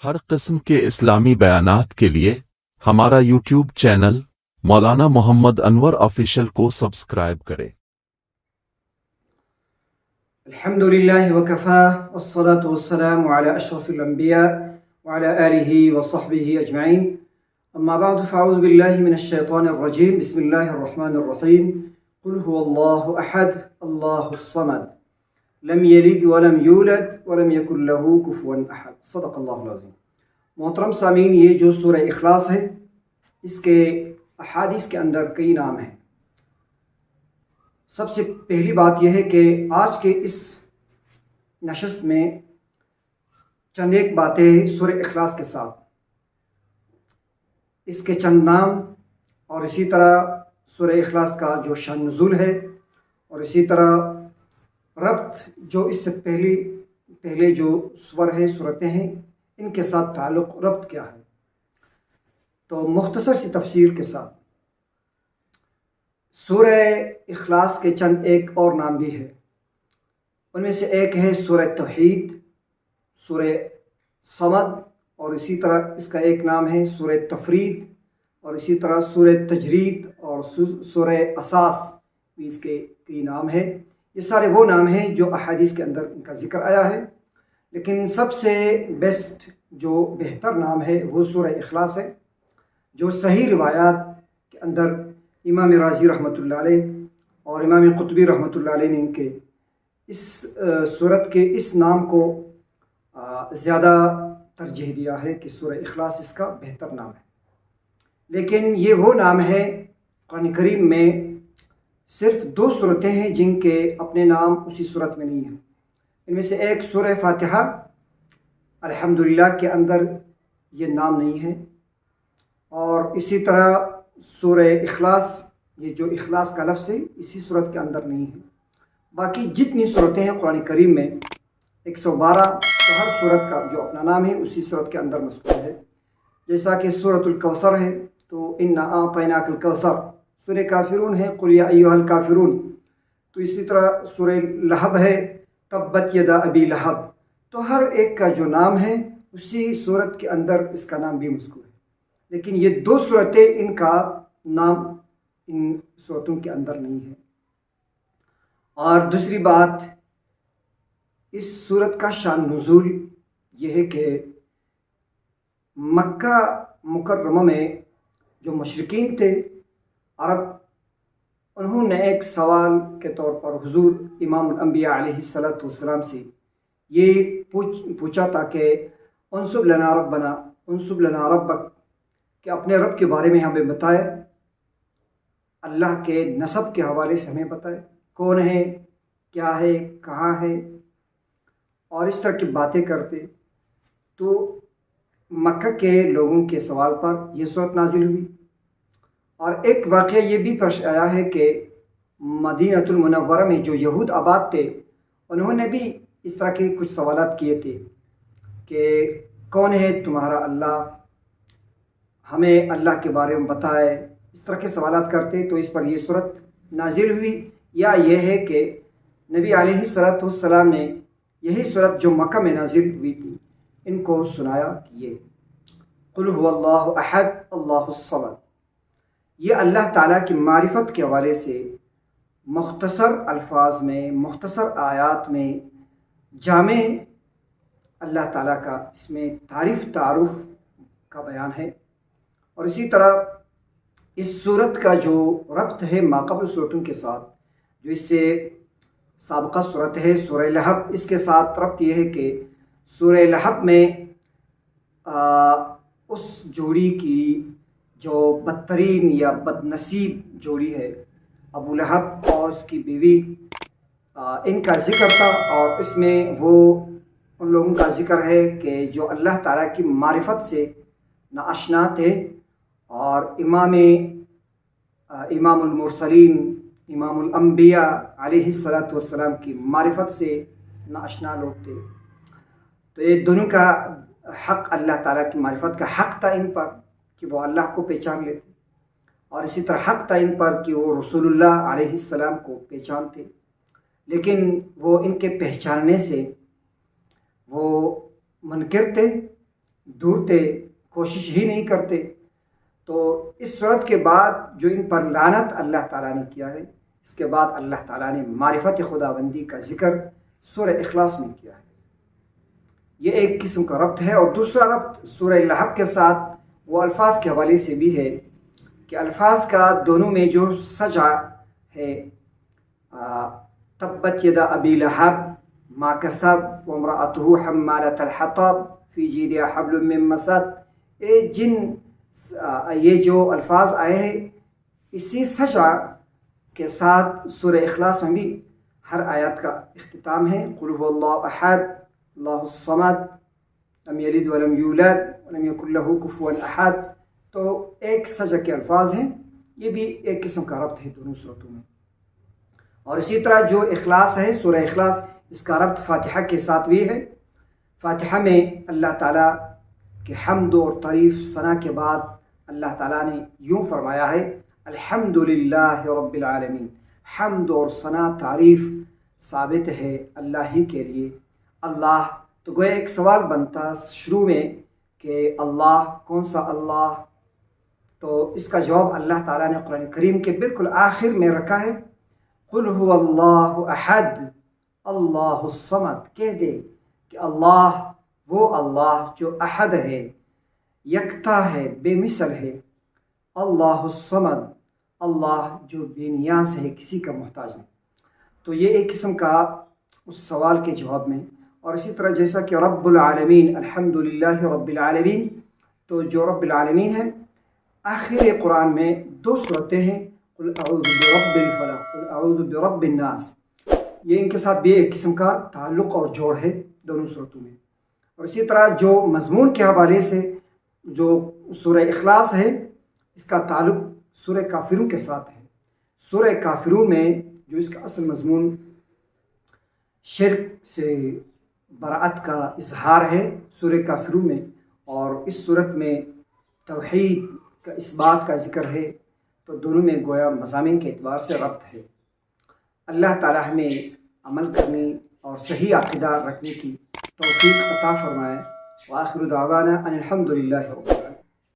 ہر قسم کے اسلامی بیانات کے لیے ہمارا یوٹیوب چینل مولانا محمد انور آفیشل کو سبسکرائب کریں۔ الحمد لله وكفى والصلاة والسلام على أشرف الأنبياء وعلى آله وصحبه أجمعين، أما بعد فأعوذ بالله من الشيطان الرجيم، بسم الله الرحمن الرحيم، قل هو الله أحد الله الصمد لم يلد ولم يولد ولم يكن له كفوا أحد، صدق اللہ العظیم۔ محترم سامعین، یہ جو سورہ اخلاص ہے اس کے احادیث کے اندر کئی نام ہیں۔ سب سے پہلی بات یہ ہے کہ آج کے اس نشست میں چند ایک باتیں سورہ اخلاص کے ساتھ، اس کے چند نام، اور اسی طرح سورہ اخلاص کا جو شان نزول ہے، اور اسی طرح ربط جو اس سے پہلے جو سور ہے، صورتیں ہیں، ان کے ساتھ تعلق ربط کیا ہے، تو مختصر سی تفسیر کے ساتھ سورہ اخلاص کے چند ایک اور نام بھی ہے۔ ان میں سے ایک ہے سورہ توحید، سورہ صمد، اور اسی طرح اس کا ایک نام ہے سورہ تفرید، اور اسی طرح سورہ تجرید اور سورہ اساس بھی اس کے کئی نام ہیں۔ یہ سارے وہ نام ہیں جو احادیث کے اندر ان کا ذکر آیا ہے، لیکن سب سے بیسٹ جو بہتر نام ہے وہ سورہ اخلاص ہے، جو صحیح روایات کے اندر امام رازی رحمۃ اللہ علیہ اور امام قطبی رحمۃ اللہ علیہ نے ان کے اس سورت کے اس نام کو زیادہ ترجیح دیا ہے کہ سورہ اخلاص اس کا بہتر نام ہے۔ لیکن یہ وہ نام ہے، قرآن کریم میں صرف 2 صورتیں ہیں جن کے اپنے نام اسی صورت میں نہیں ہیں۔ ان میں سے ایک سورہ فاتحہ الحمدللہ کے اندر یہ نام نہیں ہے، اور اسی طرح سورہ اخلاص، یہ جو اخلاص کا لفظ ہے اسی صورت کے اندر نہیں ہے۔ باقی جتنی صورتیں ہیں قرآن کریم میں 112، تو ہر صورت کا جو اپنا نام ہے اسی صورت کے اندر مذکور ہے۔ جیسا کہ سورۃ الکوثر ہے تو انا اعطیناک الکوثر، سورہ کافرون ہے قل یا ایھا الکافرون، تو اسی طرح سورہ لہب ہے تبت یدا ابی لہب، تو ہر ایک کا جو نام ہے اسی صورت کے اندر اس کا نام بھی مذکور ہے۔ لیکن یہ 2 صورتیں، ان کا نام ان صورتوں کے اندر نہیں ہے۔ اور دوسری بات، اس صورت کا شان نزول یہ ہے کہ مکہ مکرمہ میں جو مشرکین تھے عرب، انہوں نے ایک سوال کے طور پر حضور امام الانبیاء علیہ السلام سے یہ پوچھا تھا کہ انصب لنا ربنا انصب لنا ربک، کہ اپنے رب کے بارے میں ہمیں بتائے، اللہ کے نسب کے حوالے سے ہمیں بتائے، کون ہے، کیا ہے، کہاں ہے، اور اس طرح کی باتیں کرتے۔ تو مکہ کے لوگوں کے سوال پر یہ صورت نازل ہوئی۔ اور ایک واقعہ یہ بھی پیش آیا ہے کہ مدینۃ المنورہ میں جو یہود آباد تھے، انہوں نے بھی اس طرح کے کچھ سوالات کیے تھے کہ کون ہے تمہارا اللہ، ہمیں اللہ کے بارے میں بتائے، اس طرح کے سوالات کرتے، تو اس پر یہ صورت نازل ہوئی۔ یا یہ ہے کہ نبی علیہ السلام نے یہی صورت جو مکہ میں نازل ہوئی تھی ان کو سنایا کہ یہ قل هو اللہ احد اللہ الصمد، یہ اللہ تعالیٰ کی معرفت کے حوالے سے مختصر الفاظ میں، مختصر آیات میں جامع اللہ تعالیٰ کا اس میں تعارف کا بیان ہے۔ اور اسی طرح اس صورت کا جو ربط ہے ماقبل صورتوں کے ساتھ، جو اس سے سابقہ صورت ہے سورہ لہب، اس کے ساتھ ربط یہ ہے کہ سورہ لہب میں اس جوڑی کی جو بدترین یا بد نصیب جوڑی ہے، ابو لہب اور اس کی بیوی، ان کا ذکر تھا، اور اس میں وہ ان لوگوں کا ذکر ہے کہ جو اللہ تعالیٰ کی معرفت سے ناآشنا تھے، اور امام المرسلین، امام الانبیاء علیہ السلام کی معرفت سے ناآشنا لوگ تھے۔ تو یہ دونوں کا حق، اللہ تعالیٰ کی معرفت کا حق تھا ان پر کہ وہ اللہ کو پہچان لیتے، اور اسی طرح حق تھا ان پر کہ وہ رسول اللہ علیہ السلام کو پہچانتے، لیکن وہ ان کے پہچاننے سے وہ منکر تھے، ڈھونڈتے، کوشش ہی نہیں کرتے. تو اس صورت کے بعد جو ان پر لعنت اللہ تعالیٰ نے کیا ہے، اس کے بعد اللہ تعالیٰ نے معرفت خداوندی کا ذکر سورہ اخلاص میں کیا ہے. یہ ایک قسم کا ربط ہے. اور دوسرا ربط سورہ لہب کے ساتھ وہ الفاظ کے حوالے سے بھی ہے کہ الفاظ کا دونوں میں جو سجا ہے، تبت یدا ابی لہب ما کسب وامرأته حمالۃ الحطب فی جیدہا حبل من مسد، یہ جو الفاظ آئے ہیں اسی سجا کے ساتھ سورہ اخلاص میں بھی ہر آیات کا اختتام ہے. قل هو اللہ احد اللہ الصمد لم یلد ولم یولد ولم یکن لہ کفوا احد. تو ایک سجا کے الفاظ ہیں. یہ بھی ایک قسم کا ربط ہے دونوں صورتوں میں. اور اسی طرح جو اخلاص ہے، سورہ اخلاص، اس کا ربط فاتحہ کے ساتھ بھی ہے. فاتحہ میں اللہ تعالیٰ کے حمد اور تعریف ثنا کے بعد اللہ تعالیٰ نے یوں فرمایا ہے الحمد للہ رب العالمین. حمد اور ثنا تعریف ثابت ہے اللہ ہی کے لیے. اللہ، تو گویا ایک سوال بنتا شروع میں کہ اللہ، کون سا اللہ؟ تو اس کا جواب اللہ تعالیٰ نے قرآن کریم کے بالکل آخر میں رکھا ہے. قل هو اللہ احد اللہ الصمد. کہہ دے کہ اللہ وہ اللہ جو احد ہے، یکتا ہے، بے مثل ہے. اللہ الصمد، اللہ جو بے نیاز ہے، کسی کا محتاج نہیں. تو یہ ایک قسم کا اس سوال کے جواب میں. اور اسی طرح جیسا کہ رب العالمین، الحمد للہ رب العالمین، تو جو رب العالمین ہے، آخر قرآن میں 2 صورتیں ہیں، قل اعوذ برب الفلق، قل اعوذ برب الناس. یہ ان کے ساتھ بھی ایک قسم کا تعلق اور جوڑ ہے دونوں صورتوں میں. اور اسی طرح جو مضمون کے حوالے سے جو سورہ اخلاص ہے، اس کا تعلق سورہ کافرون کے ساتھ ہے. سورہ کافرون میں جو اس کا اصل مضمون شرک سے براءت کا اظہار ہے سورہ کافرون میں، اور اس صورت میں توحید کا اس بات کا ذکر ہے. تو دونوں میں گویا مضامین کے اعتبار سے ربط ہے. اللہ تعالیٰ ہمیں عمل کرنے اور صحیح عقیدہ رکھنے کی توفیق عطا فرمائے. وآخر دعوانا ان الحمد للہ رب العالمین.